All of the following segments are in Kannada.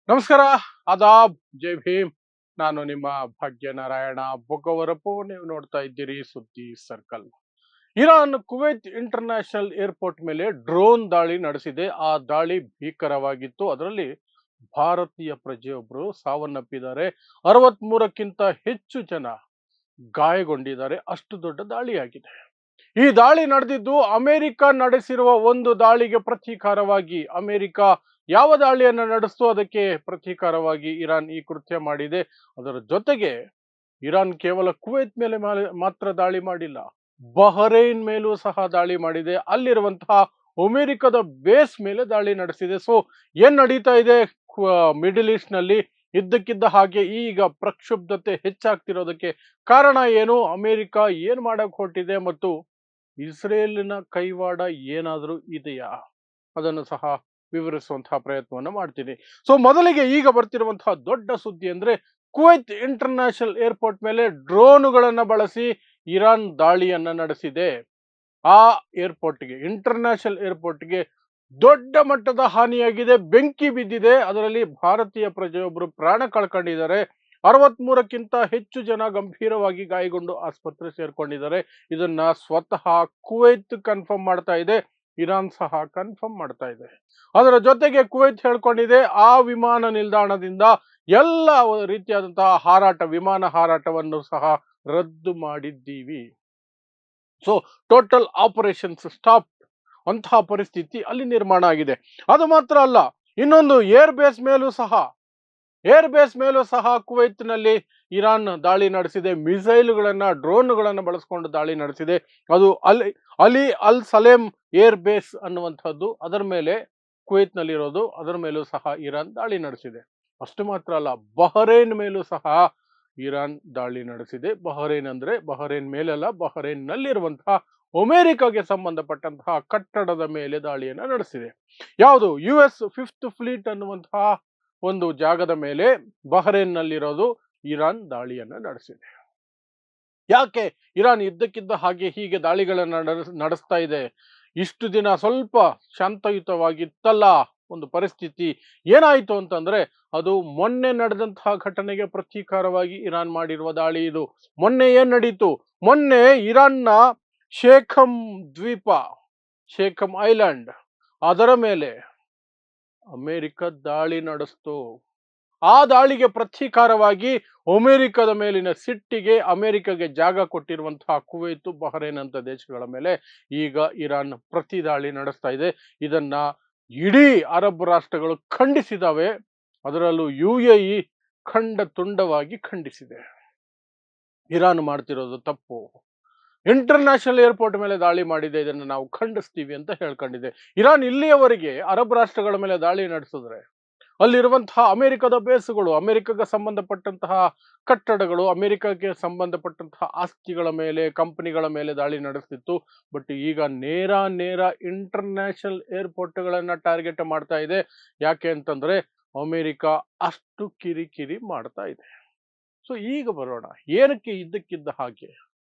ನಮಸ್ಕಾರ, ಆದಾಬ್, ಜೈ ಭೀಮ್. ನಾನು ನಿಮ್ಮ ಭಾಗ್ಯನಾರಾಯಣ ಬೊಗ್ಗವರಪು. ನೀವು ನೋಡ್ತಾ ಇದ್ದೀರಿ ಸುದ್ದಿ circle. Iran Kuwait international airport ಮೇಲೆ ಡ್ರೋನ್ ದಾಳಿ ನಡೆಸಿದೆ. ಆ ದಾಳಿ ಭೀಕರವಾಗಿತ್ತು. ಅದರಲ್ಲಿ ಭಾರತೀಯ ಪ್ರಜೆಯೊಬ್ಬರು ಸಾವನ್ನಪ್ಪಿದ್ದಾರೆ. 63ಕ್ಕಿಂತ ಹೆಚ್ಚು ಜನ ಗಾಯಗೊಂಡಿದ್ದಾರೆ. ಅಷ್ಟು ದೊಡ್ಡ ದಾಳಿಯಾಗಿದೆ. ಈ ದಾಳಿ ನಡೆದಿದ್ದು ಅಮೆರಿಕ ನಡೆಸಿರುವ ಒಂದು ದಾಳಿಗೆ ಪ್ರತೀಕಾರವಾಗಿ. ಅಮೆರಿಕ ಯಾವ ದಾಳಿಯನ್ನು ನಡೆಸ್ತೋ ಅದಕ್ಕೆ ಪ್ರತೀಕಾರವಾಗಿ ಇರಾನ್ ಈ ಕೃತ್ಯ ಮಾಡಿದೆ. ಅದರ ಜೊತೆಗೆ ಇರಾನ್ ಕೇವಲ ಕುವೈತ್ ಮೇಲೆ ಮಾತ್ರ ದಾಳಿ ಮಾಡಿಲ್ಲ, ಬಹರೈನ್ ಮೇಲೂ ಸಹ ದಾಳಿ ಮಾಡಿದೆ. ಅಲ್ಲಿರುವಂತಹ ಅಮೆರಿಕದ ಬೇಸ್ ಮೇಲೆ ದಾಳಿ ನಡೆಸಿದೆ. ಸೊ ಏನ್ ನಡೀತಾ ಇದೆ ಮಿಡಲ್ ಈಸ್ಟ್ ನಲ್ಲಿ? ಇದ್ದಕ್ಕಿದ್ದ ಹಾಗೆ ಈಗ ಪ್ರಕ್ಷುಬ್ಧತೆ ಹೆಚ್ಚಾಗ್ತಿರೋದಕ್ಕೆ ಕಾರಣ ಏನು? ಅಮೆರಿಕ ಏನ್ ಮಾಡಕ್ ಹೊರಟಿದೆ ಮತ್ತು ಇಸ್ರೇಲಿನ ಕೈವಾಡ ಏನಾದರೂ ಇದೆಯಾ? ಅದನ್ನು ಸಹ ವಿವರಿಸುವಂತಹ ಪ್ರಯತ್ನವನ್ನು ಮಾಡ್ತೀನಿ. ಸೊ ಮೊದಲಿಗೆ ಈಗ ಬರ್ತಿರುವಂತಹ ದೊಡ್ಡ ಸುದ್ದಿ ಅಂದ್ರೆ ಕುವೈತ್ ಇಂಟರ್ನ್ಯಾಷನಲ್ ಏರ್ಪೋರ್ಟ್ ಮೇಲೆ ಡ್ರೋನುಗಳನ್ನು ಬಳಸಿ ಇರಾನ್ ದಾಳಿಯನ್ನ ನಡೆಸಿದೆ. ಆ ಏರ್ಪೋರ್ಟ್ಗೆ, ಇಂಟರ್ನ್ಯಾಷನಲ್ ಏರ್ಪೋರ್ಟ್ಗೆ ದೊಡ್ಡ ಮಟ್ಟದ ಹಾನಿಯಾಗಿದೆ, ಬೆಂಕಿ ಬಿದ್ದಿದೆ. ಅದರಲ್ಲಿ ಭಾರತೀಯ ಪ್ರಜೆಯೊಬ್ಬರು ಪ್ರಾಣ ಕಳ್ಕೊಂಡಿದ್ದಾರೆ. 63ಕ್ಕಿಂತ ಹೆಚ್ಚು ಜನ ಗಂಭೀರವಾಗಿ ಗಾಯಗೊಂಡು ಆಸ್ಪತ್ರೆ ಸೇರ್ಕೊಂಡಿದ್ದಾರೆ. ಇದನ್ನ ಸ್ವತಃ ಕುವೈತ್ ಕನ್ಫರ್ಮ್ ಮಾಡ್ತಾ ಇದೆ, ಇರಾನ್ ಸಹ ಕನ್ಫರ್ಮ್ ಮಾಡ್ತಾ ಇದೆ. ಅದರ ಜೊತೆಗೆ ಕುವೈತ್ ಹೇಳ್ಕೊಂಡಿದೆ, ಆ ವಿಮಾನ ನಿಲ್ದಾಣದಿಂದ ಎಲ್ಲ ರೀತಿಯಾದಂತಹ ಹಾರಾಟ, ವಿಮಾನ ಹಾರಾಟವನ್ನು ಸಹ ರದ್ದು ಮಾಡಿದ್ದೀವಿ. ಸೊ ಟೋಟಲ್ ಆಪರೇಷನ್ಸ್ ಸ್ಟಾಪ್ ಅಂತಹ ಪರಿಸ್ಥಿತಿ ಅಲ್ಲಿ ನಿರ್ಮಾಣ ಆಗಿದೆ. ಅದು ಮಾತ್ರ ಅಲ್ಲ, ಇನ್ನೊಂದು ಏರ್ ಬೇಸ್ ಮೇಲೂ ಸಹ ಕುವೈತ್ ನಲ್ಲಿ ಇರಾನ್ ದಾಳಿ ನಡೆಸಿದೆ. ಮಿಸೈಲ್ಗಳನ್ನ, ಡ್ರೋನ್ಗಳನ್ನ ಬಳಸಿಕೊಂಡು ದಾಳಿ ನಡೆಸಿದೆ. ಅದು ಅಲಿ ಅಲ್ ಸಲೇಮ್ ಏರ್ ಬೇಸ್ ಅನ್ನುವಂಥದ್ದು, ಅದರ ಮೇಲೆ ಕುವೈತ್ ನಲ್ಲಿ ಇರೋದು. ಅದರ ಮೇಲೂ ಸಹ ಇರಾನ್ ದಾಳಿ ನಡೆಸಿದೆ. ಅಷ್ಟು ಮಾತ್ರ ಅಲ್ಲ, ಬಹರೈನ್ ಮೇಲೂ ಸಹ ಇರಾನ್ ದಾಳಿ ನಡೆಸಿದೆ. ಬಹರೈನ್ ಅಂದ್ರೆ ಬಹರೈನ್ ಮೇಲಲ್ಲ, ಬಹರೈನ್ ನಲ್ಲಿರುವಂತಹ ಅಮೆರಿಕಾಗೆ ಸಂಬಂಧಪಟ್ಟಂತಹ ಕಟ್ಟಡದ ಮೇಲೆ ದಾಳಿಯನ್ನ ನಡೆಸಿದೆ. ಯಾವುದು? US ಫಿಫ್ತ್ ಫ್ಲೀಟ್ ಅನ್ನುವಂತಹ ಒಂದು ಜಾಗದ ಮೇಲೆ ಬಹರೇನ್ ನಲ್ಲಿರೋದು ಇರಾನ್ ದಾಳಿಯನ್ನ ನಡೆಸಿದೆ. ಯಾಕೆ ಇರಾನ್ ಇದ್ದಕ್ಕಿದ್ದ ಹಾಗೆ ಹೀಗೆ ದಾಳಿಗಳನ್ನ ನಡೆಸ್ತಾ ಇದೆ? ಇಷ್ಟು ದಿನ ಸ್ವಲ್ಪ ಶಾಂತಯುತವಾಗಿತ್ತಲ್ಲ ಒಂದು ಪರಿಸ್ಥಿತಿ, ಏನಾಯ್ತು ಅಂತಂದ್ರೆ ಅದು ಮೊನ್ನೆ ನಡೆದಂತಹ ಘಟನೆಗೆ ಪ್ರತೀಕಾರವಾಗಿ ಇರಾನ್ ಮಾಡಿರುವ ದಾಳಿ ಇದು. ಮೊನ್ನೆ ಏನ್ ನಡೀತು? ಮೊನ್ನೆ ಇರಾನ್ನ ಶೇಖಂ ದ್ವೀಪ, ಶೇಖಂ ಐಲ್ಯಾಂಡ್, ಅದರ ಮೇಲೆ ಅಮೆರಿಕ ದಾಳಿ ನಡೆಸ್ತು. ಆ ದಾಳಿಗೆ ಪ್ರತೀಕಾರವಾಗಿ ಅಮೆರಿಕದ ಮೇಲಿನ ಸಿಟ್ಟಿಗೆ ಅಮೆರಿಕಗೆ ಜಾಗ ಕೊಟ್ಟಿರುವಂತಹ ಕುವೈತ್, ಬಹರೇನ್ ಅಂತ ದೇಶಗಳ ಮೇಲೆ ಈಗ ಇರಾನ್ ಪ್ರತಿ ದಾಳಿ ನಡೆಸ್ತಾ ಇದೆ. ಇದನ್ನ ಇಡೀ ಅರಬ್ ರಾಷ್ಟ್ರಗಳು ಖಂಡಿಸಿದಾವೆ. ಅದರಲ್ಲೂ UAE ಖಂಡ ತುಂಡವಾಗಿ ಖಂಡಿಸಿದೆ. ಇರಾನ್ ಮಾಡ್ತಿರೋದು ತಪ್ಪು, ಇಂಟರ್ನ್ಯಾಷನಲ್ ಏರ್ಪೋರ್ಟ್ ಮೇಲೆ ದಾಳಿ ಮಾಡಿದೆ, ಇದನ್ನು ನಾವು ಖಂಡಿಸ್ತೀವಿ ಅಂತ ಹೇಳ್ಕೊಂಡಿದೆ. ಇರಾನ್ ಇಲ್ಲಿಯವರೆಗೆ ಅರಬ್ ರಾಷ್ಟ್ರಗಳ ಮೇಲೆ ದಾಳಿ ನಡೆಸಿದ್ರೆ ಅಲ್ಲಿರುವಂತಹ ಅಮೆರಿಕದ ಬೇಸುಗಳು, ಅಮೆರಿಕಕ್ಕೆ ಸಂಬಂಧಪಟ್ಟಂತಹ ಕಟ್ಟಡಗಳು, ಅಮೆರಿಕಕ್ಕೆ ಸಂಬಂಧಪಟ್ಟಂತಹ ಆಸ್ತಿಗಳ ಮೇಲೆ, ಕಂಪನಿಗಳ ಮೇಲೆ ದಾಳಿ ನಡೆಸ್ತಿತ್ತು. ಬಟ್ ಈಗ ನೇರ ಇಂಟರ್ನ್ಯಾಷನಲ್ ಏರ್ಪೋರ್ಟ್ಗಳನ್ನ ಟಾರ್ಗೆಟ್ ಮಾಡ್ತಾ ಇದೆ. ಯಾಕೆ ಅಂತಂದ್ರೆ ಅಮೆರಿಕ ಅಷ್ಟು ಕಿರಿಕಿರಿ ಮಾಡ್ತಾ ಇದೆ. ಸೊ ಈಗ ಬರೋಣ, ಏನಕ್ಕೆ ಇದ್ದಕ್ಕಿದ್ದ ಹಾಗೆ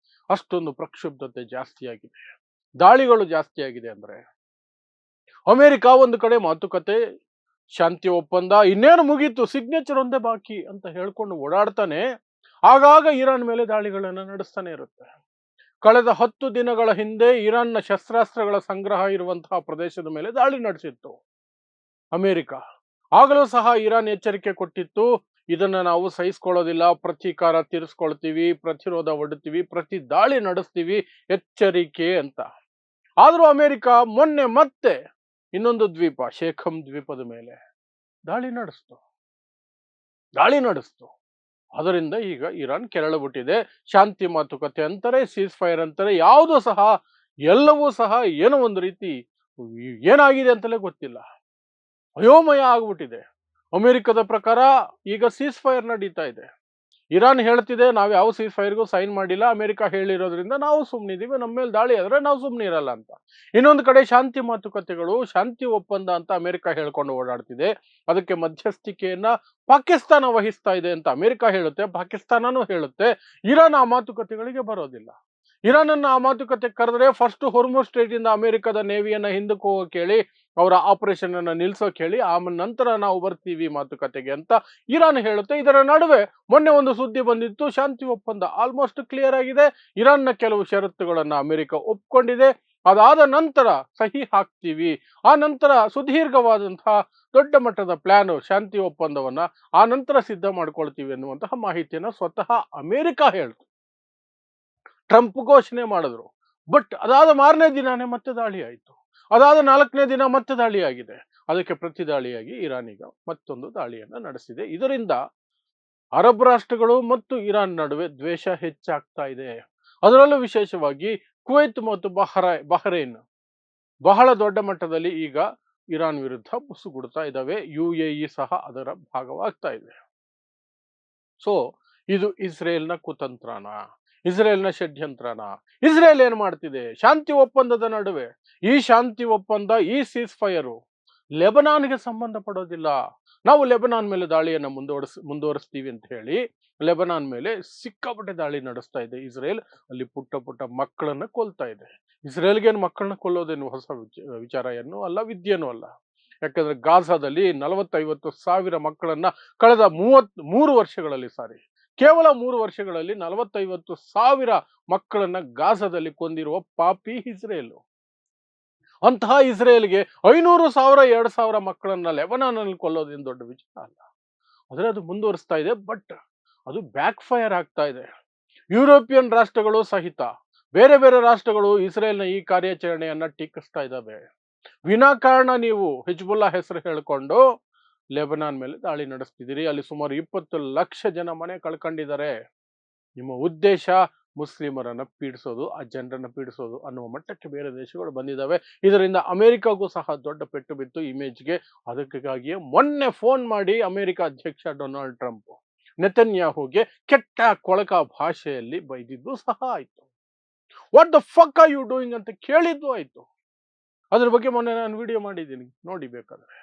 ಅಷ್ಟೊಂದು ಪ್ರಕ್ಷುಬ್ಧತೆ ಜಾಸ್ತಿ ಆಗಿದೆ, ದಾಳಿಗಳು ಜಾಸ್ತಿ ಆಗಿದೆ ಅಂದ್ರೆ? ಅಮೆರಿಕ ಒಂದು ಕಡೆ ಮಾತುಕತೆ, ಶಾಂತಿ ಒಪ್ಪಂದ ಇನ್ನೇನು ಮುಗೀತು, ಸಿಗ್ನೇಚರ್ ಒಂದೇ ಬಾಕಿ ಅಂತ ಹೇಳ್ಕೊಂಡು ಓಡಾಡ್ತಾನೆ, ಆಗಾಗ ಇರಾನ್ ಮೇಲೆ ದಾಳಿಗಳನ್ನ ನಡೆಸ್ತಾನೆ ಇರುತ್ತೆ. ಕಳೆದ 10 ದಿನಗಳ ಹಿಂದೆ ಇರಾನ್ನ ಶಸ್ತ್ರಾಸ್ತ್ರಗಳ ಸಂಗ್ರಹ ಇರುವಂತಹ ಪ್ರದೇಶದ ಮೇಲೆ ದಾಳಿ ನಡೆಸಿತ್ತು ಅಮೆರಿಕ. ಆಗಲೂ ಸಹ ಇರಾನ್ ಎಚ್ಚರಿಕೆ ಕೊಟ್ಟಿತ್ತು, ಇದನ್ನ ನಾವು ಸಹಿಸ್ಕೊಳ್ಳೋದಿಲ್ಲ, ಪ್ರತೀಕಾರ ತೀರಿಸ್ಕೊಳ್ತೀವಿ, ಪ್ರತಿರೋಧ ಒಡ್ಡುತ್ತೀವಿ, ಪ್ರತಿ ದಾಳಿ ನಡೆಸ್ತೀವಿ, ಎಚ್ಚರಿಕೆ ಅಂತ. ಆದ್ರೂ ಅಮೆರಿಕ ಮೊನ್ನೆ ಮತ್ತೆ ಇನ್ನೊಂದು ದ್ವೀಪ, ಶೇಖಂ ದ್ವೀಪದ ಮೇಲೆ ದಾಳಿ ನಡೆಸ್ತು. ಅದರಿಂದ ಈಗ ಇರಾನ್ ಕೆರಳಬಿಟ್ಟಿದೆ. ಶಾಂತಿ ಮಾತುಕತೆ ಅಂತಾರೆ, ಸೀಸ್ ಫೈರ್ ಅಂತಾರೆ, ಯಾವುದೂ ಸಹ, ಎಲ್ಲವೂ ಸಹ ಏನೋ ಒಂದು ರೀತಿ ಏನಾಗಿದೆ ಅಂತಲೇ ಗೊತ್ತಿಲ್ಲ, ಅಯೋಮಯ ಆಗ್ಬಿಟ್ಟಿದೆ. ಅಮೆರಿಕದ ಪ್ರಕಾರ ಈಗ ಸೀಸ್ ಫೈರ್ ನಡೀತಾ ಇದೆ. ಇರಾನ್ ಹೇಳ್ತಿದೆ, ನಾವು ಯಾವ ಸೀಸ್ ಫೈರ್ಗೂ ಸೈನ್ ಮಾಡಿಲ್ಲ, ಅಮೆರಿಕ ಹೇಳಿರೋದ್ರಿಂದ ನಾವು ಸುಮ್ಮನಿದ್ದೀವಿ, ನಮ್ಮ ಮೇಲೆ ದಾಳಿ ಆದ್ರೆ ನಾವು ಸುಮ್ಮನೆ ಇರಲ್ಲ ಅಂತ. ಇನ್ನೊಂದು ಕಡೆ ಶಾಂತಿ ಮಾತುಕತೆಗಳು, ಶಾಂತಿ ಒಪ್ಪಂದ ಅಂತ ಅಮೆರಿಕ ಹೇಳ್ಕೊಂಡು ಓಡಾಡ್ತಿದೆ. ಅದಕ್ಕೆ ಮಧ್ಯಸ್ಥಿಕೆಯನ್ನ ಪಾಕಿಸ್ತಾನ ವಹಿಸ್ತಾ ಇದೆ ಅಂತ ಅಮೆರಿಕ ಹೇಳುತ್ತೆ, ಪಾಕಿಸ್ತಾನನೂ ಹೇಳುತ್ತೆ. ಇರಾನ್ ಆ ಮಾತುಕತೆಗಳಿಗೆ ಬರೋದಿಲ್ಲ. ಇರಾನ್ ಅನ್ನ ಆ ಮಾತುಕತೆ ಕರೆದ್ರೆ ಫಸ್ಟ್ ಹೊರ್ಮುಜ್ ಸ್ಟ್ರೈಟ್ ಇಂದ ಅಮೆರಿಕದ ನೇವಿಯನ್ನ ಹಿಂದಕ್ಕೆ ಹೋಗಕ್ಕೆ ಹೇಳಿ ಅವರ ಆಪರೇಷನ್ ಅನ್ನ ನಿಲ್ಸೋಕೆ ಹೇಳಿ ನಂತರ ನಾವು ಬರ್ತೀವಿ ಮಾತುಕತೆಗೆ ಅಂತ ಇರಾನ್ ಹೇಳುತ್ತೆ. ಇದರ ನಡುವೆ ಮೊನ್ನೆ ಒಂದು ಸುದ್ದಿ ಬಂದಿತ್ತು, ಶಾಂತಿ ಒಪ್ಪಂದ ಆಲ್ಮೋಸ್ಟ್ ಕ್ಲಿಯರ್ ಆಗಿದೆ, ಇರಾನ್ನ ಕೆಲವು ಷರತ್ತುಗಳನ್ನ ಅಮೆರಿಕ ಒಪ್ಕೊಂಡಿದೆ, ಅದಾದ ನಂತರ ಸಹಿ ಹಾಕ್ತೀವಿ, ಆ ನಂತರ ಸುದೀರ್ಘವಾದಂತಹ ದೊಡ್ಡ ಮಟ್ಟದ ಪ್ಲಾನ್ ಶಾಂತಿ ಒಪ್ಪಂದವನ್ನ ಆ ನಂತರ ಸಿದ್ಧ ಮಾಡ್ಕೊಳ್ತೀವಿ ಅನ್ನುವಂತಹ ಮಾಹಿತಿಯನ್ನ ಸ್ವತಃ ಅಮೆರಿಕ ಹೇಳ್ತು. ಟ್ರಂಪ್ ಘೋಷಣೆ ಮಾಡಿದ್ರು. ಬಟ್ ಅದಾದ ಮಾರನೇ ದಿನಾನೇ ಮತ್ತೆ ದಾಳಿ ಆಯಿತು. ಅದಾದ 4ನೇ ದಿನ ಮತ್ತೆ ದಾಳಿ ಆಗಿದೆ. ಅದಕ್ಕೆ ಪ್ರತಿ ದಾಳಿಯಾಗಿ ಇರಾನ್ ಈಗ ಮತ್ತೊಂದು ದಾಳಿಯನ್ನ ನಡೆಸಿದೆ. ಇದರಿಂದ ಅರಬ್ ರಾಷ್ಟ್ರಗಳು ಮತ್ತು ಇರಾನ್ ನಡುವೆ ದ್ವೇಷ ಹೆಚ್ಚಾಗ್ತಾ ಇದೆ. ಅದರಲ್ಲೂ ವಿಶೇಷವಾಗಿ ಕುವೈತ್ ಮತ್ತು ಬಹ್ರೈನ್ ಬಹಳ ದೊಡ್ಡ ಮಟ್ಟದಲ್ಲಿ ಈಗ ಇರಾನ್ ವಿರುದ್ಧ ಮುಸುಗುಡ್ತಾ ಇದ್ದಾವೆ. UAE ಸಹ ಅದರ ಭಾಗವಾಗ್ತಾ ಇದೆ. ಸೊ ಇದು ಇಸ್ರೇಲ್ನ ಕುತಂತ್ರನ, ಇಸ್ರೇಲ್ನ ಷಡ್ಯಂತ್ರನ? ಇಸ್ರೇಲ್ ಏನ್ ಮಾಡ್ತಿದೆ ಶಾಂತಿ ಒಪ್ಪಂದದ ನಡುವೆ? ಈ ಶಾಂತಿ ಒಪ್ಪಂದ, ಈ ಸೀಸ್ ಫೈರು ಲೆಬನಾನ್ಗೆ ಸಂಬಂಧ ಪಡೋದಿಲ್ಲ. ನಾವು ಲೆಬನಾನ್ ಮೇಲೆ ದಾಳಿಯನ್ನು ಮುಂದುವರಿಸ್ತೀವಿ ಅಂತ ಹೇಳಿ ಲೆಬನಾನ್ ಮೇಲೆ ಸಿಕ್ಕಾಪಟ್ಟೆ ದಾಳಿ ನಡೆಸ್ತಾ ಇದೆ ಇಸ್ರೇಲ್. ಅಲ್ಲಿ ಪುಟ್ಟ ಪುಟ್ಟ ಮಕ್ಕಳನ್ನ ಕೊಲ್ತಾ ಇದೆ. ಇಸ್ರೇಲ್ಗೇನು ಮಕ್ಕಳನ್ನ ಕೊಲ್ಲೋದೇನು ಹೊಸ ವಿಚಾರ ಏನೂ ಅಲ್ಲ, ವಿದ್ಯೆನೂ ಅಲ್ಲ. ಯಾಕಂದ್ರೆ ಗಾಜಾದಲ್ಲಿ 40-50 ಸಾವಿರ ಮಕ್ಕಳನ್ನ ಕಳೆದ 3 ವರ್ಷಗಳಲ್ಲಿ, ಕೇವಲ 3 ವರ್ಷಗಳಲ್ಲಿ 40-50 ಸಾವಿರ ಮಕ್ಕಳನ್ನ ಗಾಜಾದಲ್ಲಿ ಕೊಂದಿರುವ ಪಾಪಿ ಇಸ್ರೇಲ್. ಅಂತಹ ಇಸ್ರೇಲ್ಗೆ 500,000 2,000 ಮಕ್ಕಳನ್ನ ಲೆಬನಾನ್ ಅಲ್ಲಿ ಕೊಲ್ಲೋದೇನು ದೊಡ್ಡ ವಿಚಾರ ಅಲ್ಲ. ಆದ್ರೆ ಅದು ಮುಂದುವರಿಸ್ತಾ ಇದೆ. ಬಟ್ ಅದು ಬ್ಯಾಕ್ ಫೈರ್ ಆಗ್ತಾ ಇದೆ. ಯುರೋಪಿಯನ್ ರಾಷ್ಟ್ರಗಳು ಸಹಿತ ಬೇರೆ ಬೇರೆ ರಾಷ್ಟ್ರಗಳು ಇಸ್ರೇಲ್ನ ಈ ಕಾರ್ಯಾಚರಣೆಯನ್ನ ಟೀಕಿಸ್ತಾ ಇದ್ದಾವೆ. ವಿನಾಕಾರಣ ನೀವು ಹಿಜ್ಬುಲ್ಲಾ ಹೆಸರು ಹೇಳಿಕೊಂಡು ಲೆಬನಾನ್ ಮೇಲೆ ದಾಳಿ ನಡೆಸ್ತಿದ್ದೀರಿ. ಅಲ್ಲಿ ಸುಮಾರು 20 ಲಕ್ಷ ಜನ ಮನೆ ಕಳ್ಕೊಂಡಿದ್ದಾರೆ. ನಿಮ್ಮ ಉದ್ದೇಶ ಮುಸ್ಲಿಮರನ್ನ ಪೀಡಿಸೋದು, ಆ ಜನರನ್ನ ಪೀಡಿಸೋದು ಅನ್ನುವ ಮಟ್ಟಕ್ಕೆ ಬೇರೆ ದೇಶಗಳು ಬಂದಿದ್ದಾವೆ. ಇದರಿಂದ ಅಮೆರಿಕಾಗೂ ಸಹ ದೊಡ್ಡ ಪೆಟ್ಟು ಬಿತ್ತು ಇಮೇಜ್ಗೆ. ಅದಕ್ಕಾಗಿಯೇ ಮೊನ್ನೆ ಫೋನ್ ಮಾಡಿ ಅಮೆರಿಕ ಅಧ್ಯಕ್ಷ ಡೊನಾಲ್ಡ್ ಟ್ರಂಪ್ ನೆತನ್ಯಾಹುಗೆ ಕೆಟ್ಟ ಕೊಳಕ ಭಾಷೆಯಲ್ಲಿ ಬೈದಿದ್ದು ಸಹ ಆಯ್ತು. What the fuck are you doing ಅಂತ ಕೇಳಿದ್ದು ಆಯ್ತು. ಅದ್ರ ಬಗ್ಗೆ ಮೊನ್ನೆ ನಾನು ವಿಡಿಯೋ ಮಾಡಿದ್ದೀನಿ, ನೋಡಿ ಬೇಕಾದ್ರೆ.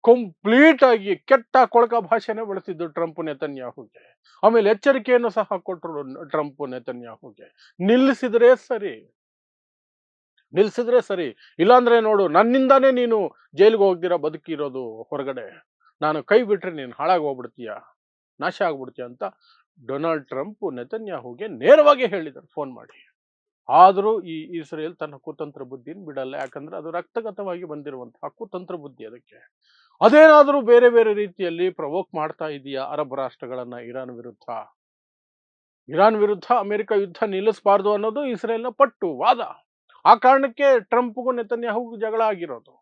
ಕಂಪ್ಲೀಟ್ ಆಗಿ ಕೆಟ್ಟ ಕೊಳಕ ಭಾಷೆನೇ ಬಳಸಿದ್ದು ಟ್ರಂಪ್ ನೆತನ್ಯಾಹುಗೆ. ಆಮೇಲೆ ಎಚ್ಚರಿಕೆಯನ್ನು ಸಹ ಕೊಟ್ಟರು ಟ್ರಂಪ್ ನೆತನ್ಯಾಹುಗೆ, ನಿಲ್ಲಿಸಿದ್ರೆ ಸರಿ, ಇಲ್ಲಾಂದ್ರೆ ನೋಡು ನನ್ನಿಂದಾನೇ ನೀನು ಜೈಲಿಗೆ ಹೋಗ್ದಿರಾ ಬದುಕಿರೋದು ಹೊರಗಡೆ, ನಾನು ಕೈ ಬಿಟ್ರೆ ನೀನು ಹಾಳಾಗಿ ಹೋಗ್ಬಿಡ್ತೀಯ, ನಾಶ ಆಗ್ಬಿಡ್ತೀಯ ಅಂತ ಡೊನಾಲ್ಡ್ ಟ್ರಂಪ್ ನೆತನ್ಯಾಹುಗೆ ನೇರವಾಗಿ ಹೇಳಿದರು ಫೋನ್ ಮಾಡಿ. ಆದರೂ ಈ ಇಸ್ರೇಲ್ ತನ್ನ ಕುತಂತ್ರ ಬುದ್ಧಿನ ಬಿಡಲ್ಲ. ಯಾಕಂದ್ರೆ ಅದು ರಕ್ತಗತವಾಗಿ ಬಂದಿರುವಂತಹ ಕುತಂತ್ರ ಬುದ್ಧಿ. ಅದಕ್ಕೆ ಅದೇನಾದರೂ ಬೇರೆ ಬೇರೆ ರೀತಿಯಲ್ಲಿ ಪ್ರವೋಕ್ ಮಾಡ್ತಾ ಇದೆಯಾ ಅರಬ್ ರಾಷ್ಟ್ರಗಳನ್ನ ಇರಾನ್ ವಿರುದ್ಧ ಅಮೆರಿಕ ಯುದ್ಧ ನಿಲ್ಲಿಸಬಾರ್ದು ಅನ್ನೋದು ಇಸ್ರೇಲ್ನ ಪಟ್ಟು ವಾದ. ಆ ಕಾರಣಕ್ಕೆ ಟ್ರಂಪ್ಗೂ ನೆತನ್ಯಾಹುಗೂ ಜಗಳ ಆಗಿರೋದು.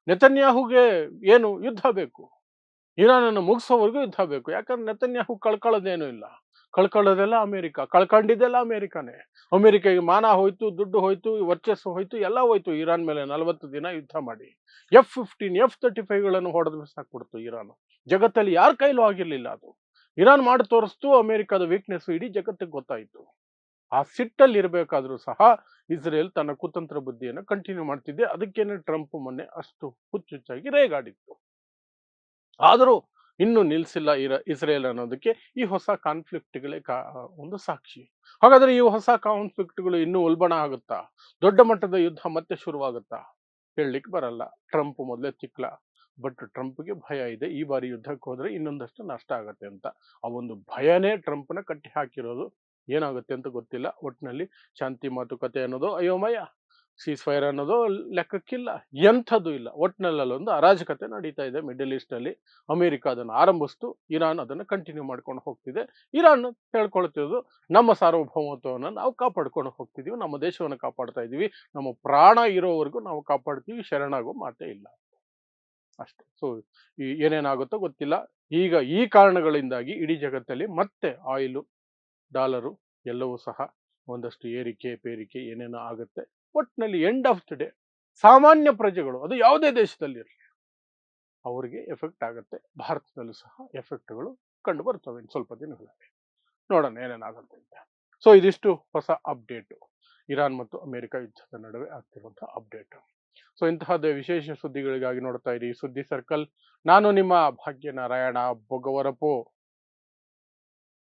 ನೆತನ್ಯಾಹುಗೆ ಏನು ಯುದ್ಧ ಬೇಕು, ಇರಾನನ್ನು ಮುಗಿಸೋವರೆಗೂ ಯುದ್ಧ ಬೇಕು. ಯಾಕಂದ್ರೆ ನೆತನ್ಯಾಹು ಕಳ್ಕೊಳ್ಳೋದೇನೂ ಇಲ್ಲ, ಕಳ್ಕೊಳ್ಳೋದೆಲ್ಲ ಅಮೆರಿಕ, ಕಳ್ಕೊಂಡಿದ್ದೆಲ್ಲ ಅಮೆರಿಕನೇ. ಅಮೆರಿಕೆಗೆ ಮಾನ ಹೋಯ್ತು, ದುಡ್ಡು ಹೋಯ್ತು, ವರ್ಚಸ್ಸು ಹೋಯ್ತು, ಎಲ್ಲ ಹೋಯ್ತು ಇರಾನ್ ಮೇಲೆ 40 ದಿನ ಯುದ್ಧ ಮಾಡಿ. F-15 F-35ಗಳನ್ನು ಹೊಡೆದು ಬಿಸಾಕ್ಬಿಡ್ತು ಇರಾನ್. ಜಗತ್ತಲ್ಲಿ ಯಾರ ಕೈಲೂ ಆಗಿರ್ಲಿಲ್ಲ ಅದು. ಇರಾನ್ ಮಾಡಿ ತೋರಿಸ್ತು ಅಮೆರಿಕದ ವೀಕ್ನೆಸ್ ಇಡೀ ಜಗತ್ತಿಗೆ ಗೊತ್ತಾಯ್ತು. ಆ ಸಿಟ್ಟಲ್ಲಿ ಇರಬೇಕಾದ್ರೂ ಸಹ ಇಸ್ರೇಲ್ ತನ್ನ ಕುತಂತ್ರ ಬುದ್ಧಿಯನ್ನು ಕಂಟಿನ್ಯೂ ಮಾಡ್ತಿದ್ದೆ. ಅದಕ್ಕೇನೆ ಟ್ರಂಪ್ ಮೊನ್ನೆ ಅಷ್ಟು ಹುಚ್ಚುಚ್ಚಾಗಿ ರೇಗಾಡಿತ್ತು. ಆದರೂ ಇನ್ನೂ ನಿಲ್ಸಿಲ್ಲ ಇಸ್ರೇಲ್ ಅನ್ನೋದಕ್ಕೆ ಈ ಹೊಸ ಕಾನ್ಫ್ಲಿಕ್ಟ್ಗಳೇ ಒಂದು ಸಾಕ್ಷಿ. ಹಾಗಾದ್ರೆ ಈ ಹೊಸ ಕಾನ್ಫ್ಲಿಕ್ಟ್ಗಳು ಇನ್ನೂ ಉಲ್ಬಣ ಆಗುತ್ತಾ, ದೊಡ್ಡ ಮಟ್ಟದ ಯುದ್ಧ ಮತ್ತೆ ಶುರುವಾಗುತ್ತಾ? ಹೇಳಲಿಕ್ಕೆ ಬರಲ್ಲ. ಟ್ರಂಪ್ ಮೊದಲೇ ಚಿಕ್ಲ, ಬಟ್ ಟ್ರಂಪ್ಗೆ ಭಯ ಇದೆ, ಈ ಬಾರಿ ಯುದ್ಧಕ್ಕೆ ಹೋದ್ರೆ ಇನ್ನೊಂದಷ್ಟು ನಷ್ಟ ಆಗತ್ತೆ ಅಂತ. ಆ ಒಂದು ಭಯನೇ ಟ್ರಂಪ್ನ ಕಟ್ಟಿ ಹಾಕಿರೋದು. ಏನಾಗುತ್ತೆ ಅಂತ ಗೊತ್ತಿಲ್ಲ. ಒಟ್ಟಿನಲ್ಲಿ ಶಾಂತಿ ಮಾತುಕತೆ ಅನ್ನೋದು ಅಯೋಮಯ, ಸೀಸ್ ಫೈರ್ ಅನ್ನೋದು ಲೆಕ್ಕಕ್ಕಿಲ್ಲ, ಎಂಥದ್ದು ಇಲ್ಲ. ಒಟ್ಟಿನಲ್ಲೊಂದು ಅರಾಜಕತೆ ನಡೀತಾ ಇದೆ ಮಿಡಲ್ ಈಸ್ಟ್ ಅಲ್ಲಿ. ಅಮೆರಿಕ ಅದನ್ನು ಆರಂಭಿಸ್ತು, ಇರಾನ್ ಅದನ್ನು ಕಂಟಿನ್ಯೂ ಮಾಡ್ಕೊಂಡು ಹೋಗ್ತಿದೆ. ಇರಾನ್ ಹೇಳ್ಕೊಳ್ತಿರೋದು ನಮ್ಮ ಸಾರ್ವಭೌಮತ್ವವನ್ನು ನಾವು ಕಾಪಾಡ್ಕೊಂಡು ಹೋಗ್ತಿದೀವಿ, ನಮ್ಮ ದೇಶವನ್ನು ಕಾಪಾಡ್ತಾ ಇದೀವಿ, ನಮ್ಮ ಪ್ರಾಣ ಇರೋವರೆಗೂ ನಾವು ಕಾಪಾಡ್ತೀವಿ, ಶರಣಾಗೋ ಮಾತೇ ಇಲ್ಲ ಅಷ್ಟೇ. ಸೊ ಏನೇನಾಗುತ್ತೋ ಗೊತ್ತಿಲ್ಲ. ಈಗ ಈ ಕಾರಣಗಳಿಂದಾಗಿ ಇಡೀ ಜಗತ್ತಲ್ಲಿ ಮತ್ತೆ ಆಯಿಲು, ಡಾಲರು ಎಲ್ಲವೂ ಸಹ ಒಂದಷ್ಟು ಏರಿಕೆ ಪೇರಿಕೆ ಏನೇನೋ ಆಗುತ್ತೆ. ಒಟ್ಟಿನಲ್ಲಿ ಎಂಡ್ ಆಫ್ ದ ಡೇ ಸಾಮಾನ್ಯ ಪ್ರಜೆಗಳು, ಅದು ಯಾವುದೇ ದೇಶದಲ್ಲಿ ಇರಲಿ, ಅವರಿಗೆ ಎಫೆಕ್ಟ್ ಆಗುತ್ತೆ. ಭಾರತದಲ್ಲೂ ಸಹ ಎಫೆಕ್ಟ್ಗಳು ಕಂಡು ಬರ್ತವೆ ಸ್ವಲ್ಪ ದಿನಗಳಲ್ಲಿ. ನೋಡೋಣ ಏನೇನಾಗುತ್ತೆ ಅಂತ. ಸೊ ಇದಿಷ್ಟು ಹೊಸ ಅಪ್ಡೇಟು, ಇರಾನ್ ಮತ್ತು ಅಮೆರಿಕ ಯುದ್ಧದ ನಡುವೆ ಆಗ್ತಿರುವಂತಹ ಅಪ್ಡೇಟ್. ಸೊ ಇಂತಹದ್ದೇ ವಿಶೇಷ ಸುದ್ದಿಗಳಿಗಾಗಿ ನೋಡ್ತಾ ಇರಿ ಸುದ್ದಿ ಸರ್ಕಲ್. ನಾನು ನಿಮ್ಮ ಭಾಗ್ಯನಾರಾಯಣ ಬೊಗವರಪು.